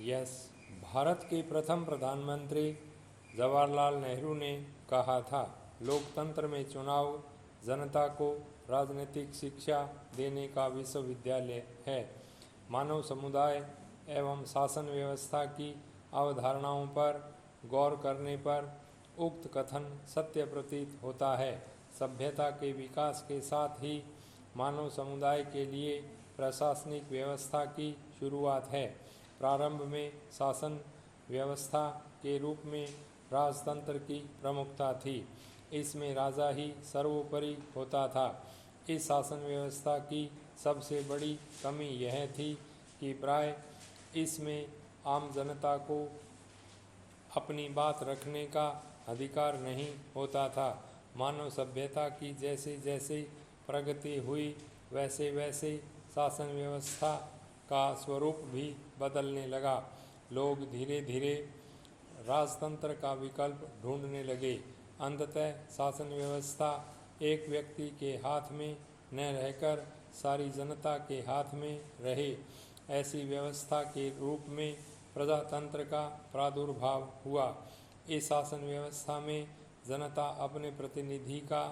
Yes, Bharat के प्रथम प्रधानमंत्री जवाहरलाल नेहरू ने कहा था, लोकतंत्र में चुनाव जनता को राजनीतिक शिक्षा देने का विश्वविद्यालय है। मानव समुदाय एवं शासन व्यवस्था की अवधारणाओं पर गौर करने पर उक्त कथन सत्य प्रतीत होता है। सभ्यता के विकास के साथ ही मानव समुदाय के लिए प्रशासनिक व्यवस्था की शुरुआत है। प्रारंभ में शासन व्यवस्था के रूप में राजतंत्र की प्रमुखता थी। इसमें राजा ही सर्वोपरि होता था। इस शासन व्यवस्था की सबसे बड़ी कमी यह थी कि प्राय इसमें आम जनता को अपनी बात रखने का अधिकार नहीं होता था। मानव सभ्यता की जैसे जैसे प्रगति हुई वैसे वैसे शासन व्यवस्था का स्वरूप भी बदलने लगा। लोग धीरे धीरे राजतंत्र का विकल्प ढूंढने लगे। अंततः शासन व्यवस्था एक व्यक्ति के हाथ में न रहकर सारी जनता के हाथ में रहे, ऐसी व्यवस्था के रूप में प्रजातंत्र का प्रादुर्भाव हुआ। इस शासन व्यवस्था में जनता अपने प्रतिनिधि का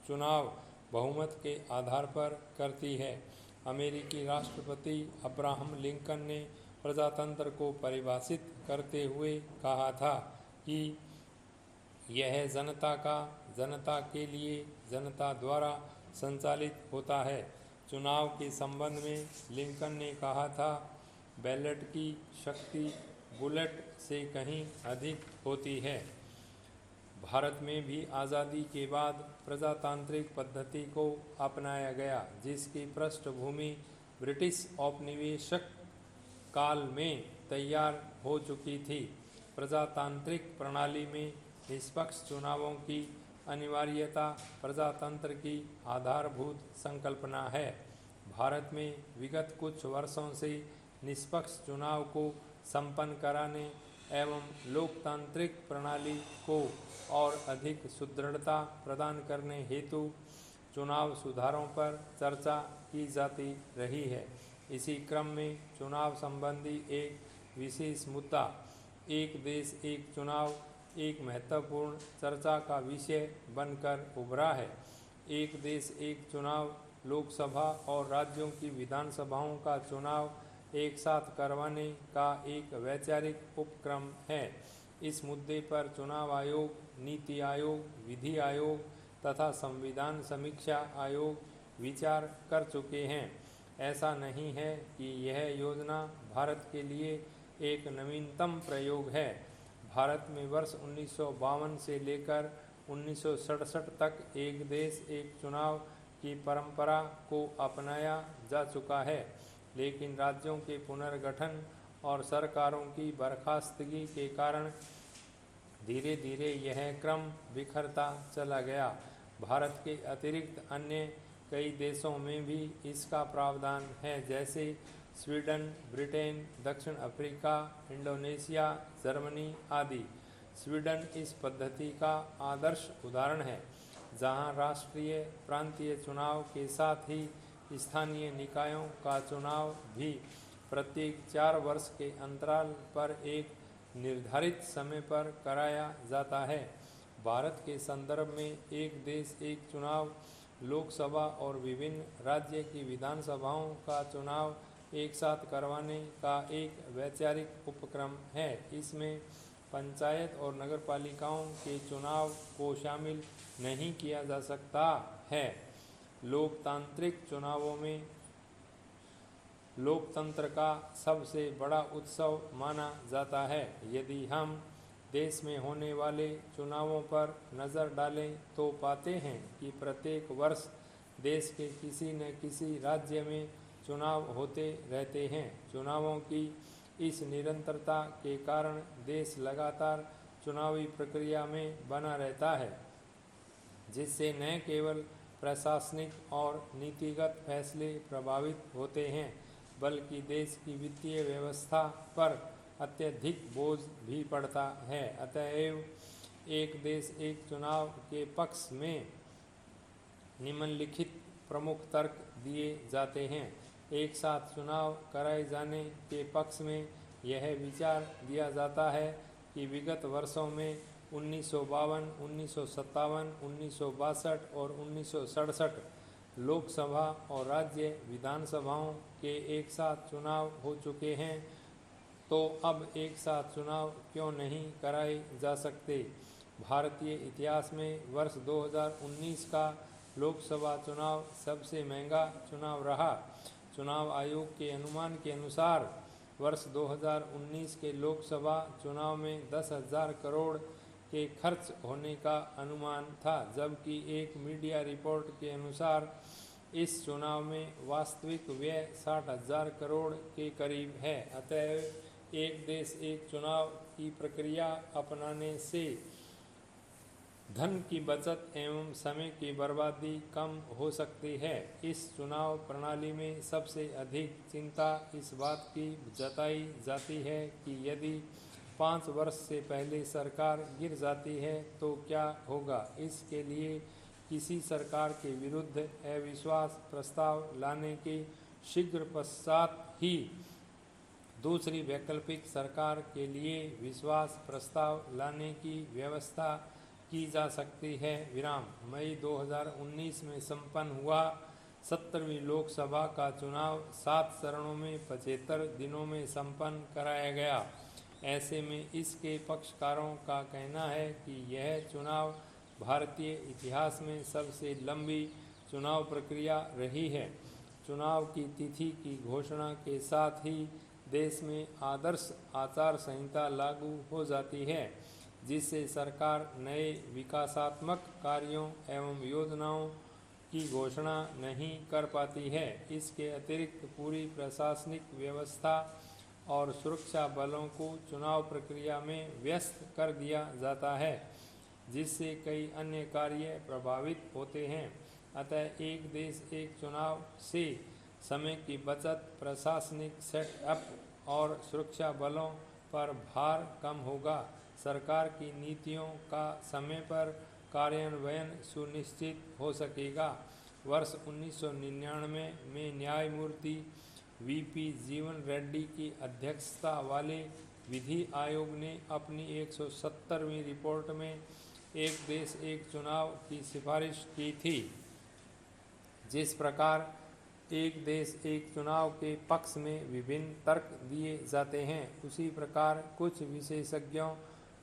चुनाव बहुमत के आधार पर करती है। अमेरिकी राष्ट्रपति अब्राहम लिंकन ने प्रजातंत्र को परिभाषित करते हुए कहा था कि यह जनता के लिए जनता द्वारा संचालित होता है। चुनाव के संबंध में लिंकन ने कहा था, बैलेट की शक्ति बुलेट से कहीं अधिक होती है। भारत में भी आज़ादी के बाद प्रजातांत्रिक पद्धति को अपनाया गया, जिसकी पृष्ठभूमि ब्रिटिश औपनिवेशिक काल में तैयार हो चुकी थी। प्रजातांत्रिक प्रणाली में निष्पक्ष चुनावों की अनिवार्यता प्रजातंत्र की आधारभूत संकल्पना है। भारत में विगत कुछ वर्षों से निष्पक्ष चुनाव को संपन्न कराने एवं लोकतांत्रिक प्रणाली को और अधिक सुदृढ़ता प्रदान करने हेतु चुनाव सुधारों पर चर्चा की जाती रही है। इसी क्रम में चुनाव संबंधी एक विशेष मुद्दा, एक देश एक चुनाव, एक महत्वपूर्ण चर्चा का विषय बनकर उभरा है। एक देश एक चुनाव लोकसभा और राज्यों की विधानसभाओं का चुनाव एक साथ करवाने का एक वैचारिक उपक्रम है। इस मुद्दे पर चुनाव आयोग, नीति आयोग, विधि आयोग तथा संविधान समीक्षा आयोग विचार कर चुके हैं। ऐसा नहीं है कि यह योजना भारत के लिए एक नवीनतम प्रयोग है। भारत में वर्ष 1952 से लेकर 1967 तक एक देश एक चुनाव की परंपरा को अपनाया जा चुका है, लेकिन राज्यों के पुनर्गठन और सरकारों की बर्खास्तगी के कारण धीरे धीरे यह क्रम बिखरता चला गया। भारत के अतिरिक्त अन्य कई देशों में भी इसका प्रावधान है, जैसे स्वीडन, ब्रिटेन, दक्षिण अफ्रीका, इंडोनेशिया, जर्मनी आदि। स्वीडन इस पद्धति का आदर्श उदाहरण है, जहां राष्ट्रीय प्रांतीय चुनाव के साथ ही स्थानीय निकायों का चुनाव भी प्रत्येक 4 वर्ष के अंतराल पर एक निर्धारित समय पर कराया जाता है। भारत के संदर्भ में एक देश एक चुनाव लोकसभा और विभिन्न राज्य की विधानसभाओं का चुनाव एक साथ करवाने का एक वैचारिक उपक्रम है। इसमें पंचायत और नगरपालिकाओं के चुनाव को शामिल नहीं किया जा सकता है। लोकतांत्रिक चुनावों में लोकतंत्र का सबसे बड़ा उत्सव माना जाता है। यदि हम देश में होने वाले चुनावों पर नज़र डालें तो पाते हैं कि प्रत्येक वर्ष देश के किसी न किसी राज्य में चुनाव होते रहते हैं। चुनावों की इस निरंतरता के कारण देश लगातार चुनावी प्रक्रिया में बना रहता है, जिससे न केवल प्रशासनिक और नीतिगत फैसले प्रभावित होते हैं, बल्कि देश की वित्तीय व्यवस्था पर अत्यधिक बोझ भी पड़ता है। अतएव एक देश एक चुनाव के पक्ष में निम्नलिखित प्रमुख तर्क दिए जाते हैं। एक साथ चुनाव कराए जाने के पक्ष में यह विचार दिया जाता है कि विगत वर्षों में 1952, 1957, 1962 और 1967 लोकसभा और राज्य विधानसभाओं के एक साथ चुनाव हो चुके हैं, तो अब एक साथ चुनाव क्यों नहीं कराए जा सकते। भारतीय इतिहास में वर्ष 2019 का लोकसभा चुनाव सबसे महंगा चुनाव रहा। चुनाव आयोग के अनुमान के अनुसार वर्ष 2019 के लोकसभा चुनाव में 10,000 करोड़ के खर्च होने का अनुमान था, जबकि एक मीडिया रिपोर्ट के अनुसार इस चुनाव में वास्तविक व्यय 60,000 करोड़ के करीब है। अतः एक देश एक चुनाव की प्रक्रिया अपनाने से धन की बचत एवं समय की बर्बादी कम हो सकती है। इस चुनाव प्रणाली में सबसे अधिक चिंता इस बात की जताई जाती है कि यदि 5 वर्ष से पहले सरकार गिर जाती है तो क्या होगा। इसके लिए किसी सरकार के विरुद्ध अविश्वास प्रस्ताव लाने के शीघ्र पश्चात ही दूसरी वैकल्पिक सरकार के लिए विश्वास प्रस्ताव लाने की व्यवस्था की जा सकती है। विराम। मई 2019 में संपन्न हुआ 70वीं लोकसभा का चुनाव 7 चरणों में 75 दिनों में संपन्न कराया गया। ऐसे में इसके पक्षकारों का कहना है कि यह चुनाव भारतीय इतिहास में सबसे लंबी चुनाव प्रक्रिया रही है। चुनाव की तिथि की घोषणा के साथ ही देश में आदर्श आचार संहिता लागू हो जाती है, जिससे सरकार नए विकासात्मक कार्यों एवं योजनाओं की घोषणा नहीं कर पाती है। इसके अतिरिक्त पूरी प्रशासनिक व्यवस्था और सुरक्षा बलों को चुनाव प्रक्रिया में व्यस्त कर दिया जाता है, जिससे कई अन्य कार्य प्रभावित होते हैं। अतः एक देश एक चुनाव से समय की बचत, प्रशासनिक सेटअप और सुरक्षा बलों पर भार कम होगा। सरकार की नीतियों का समय पर कार्यान्वयन सुनिश्चित हो सकेगा। वर्ष 1999 में न्यायमूर्ति वीपी जीवन रेड्डी की अध्यक्षता वाले विधि आयोग ने अपनी 170वीं रिपोर्ट में एक देश एक चुनाव की सिफारिश की थी। जिस प्रकार एक देश एक चुनाव के पक्ष में विभिन्न तर्क दिए जाते हैं, उसी प्रकार कुछ विशेषज्ञों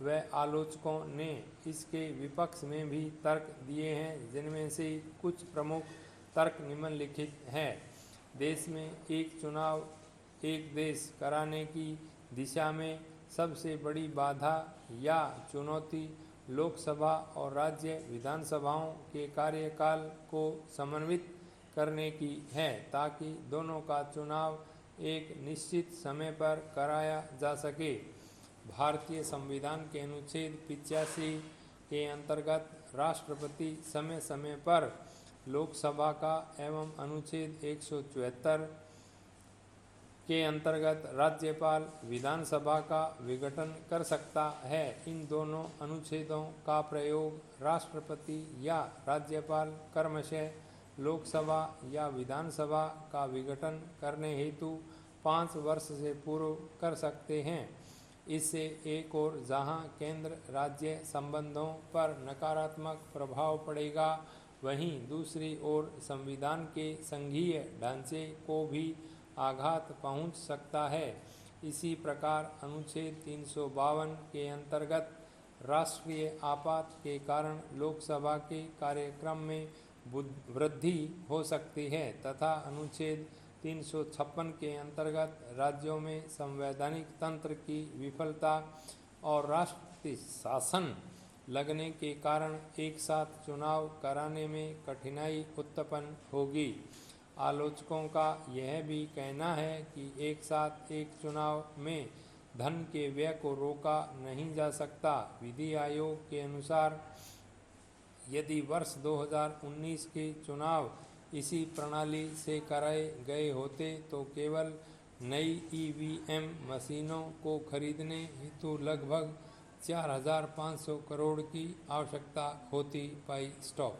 व आलोचकों ने इसके विपक्ष में भी तर्क दिए हैं, जिनमें से कुछ प्रमुख तर्क निम्नलिखित हैं। देश में एक चुनाव एक देश कराने की दिशा में सबसे बड़ी बाधा या चुनौती लोकसभा और राज्य विधानसभाओं के कार्यकाल को समन्वित करने की है, ताकि दोनों का चुनाव एक निश्चित समय पर कराया जा सके। भारतीय संविधान के अनुच्छेद 85 के अंतर्गत राष्ट्रपति समय समय पर लोकसभा का एवं अनुच्छेद 174 के अंतर्गत राज्यपाल विधानसभा का विघटन कर सकता है। इन दोनों अनुच्छेदों का प्रयोग राष्ट्रपति या राज्यपाल क्रमशः लोकसभा या विधानसभा का विघटन करने हेतु 5 वर्ष से पूर्व कर सकते हैं। इससे एक ओर जहां केंद्र राज्य संबंधों पर नकारात्मक प्रभाव पड़ेगा, वहीं दूसरी ओर संविधान के संघीय ढांचे को भी आघात पहुंच सकता है। इसी प्रकार अनुच्छेद 352 के अंतर्गत राष्ट्रीय आपात के कारण लोकसभा के कार्यक्रम में वृद्धि हो सकती है तथा अनुच्छेद 356 के अंतर्गत राज्यों में संवैधानिक तंत्र की विफलता और राष्ट्रपति शासन लगने के कारण एक साथ चुनाव कराने में कठिनाई उत्पन्न होगी। आलोचकों का यह भी कहना है कि एक साथ एक चुनाव में धन के व्यय को रोका नहीं जा सकता। विधि आयोग के अनुसार यदि वर्ष 2019 के चुनाव इसी प्रणाली से कराए गए होते तो केवल नई ईवीएम मशीनों को खरीदने हेतु लगभग 4,500 करोड़ की आवश्यकता होती। स्टॉप।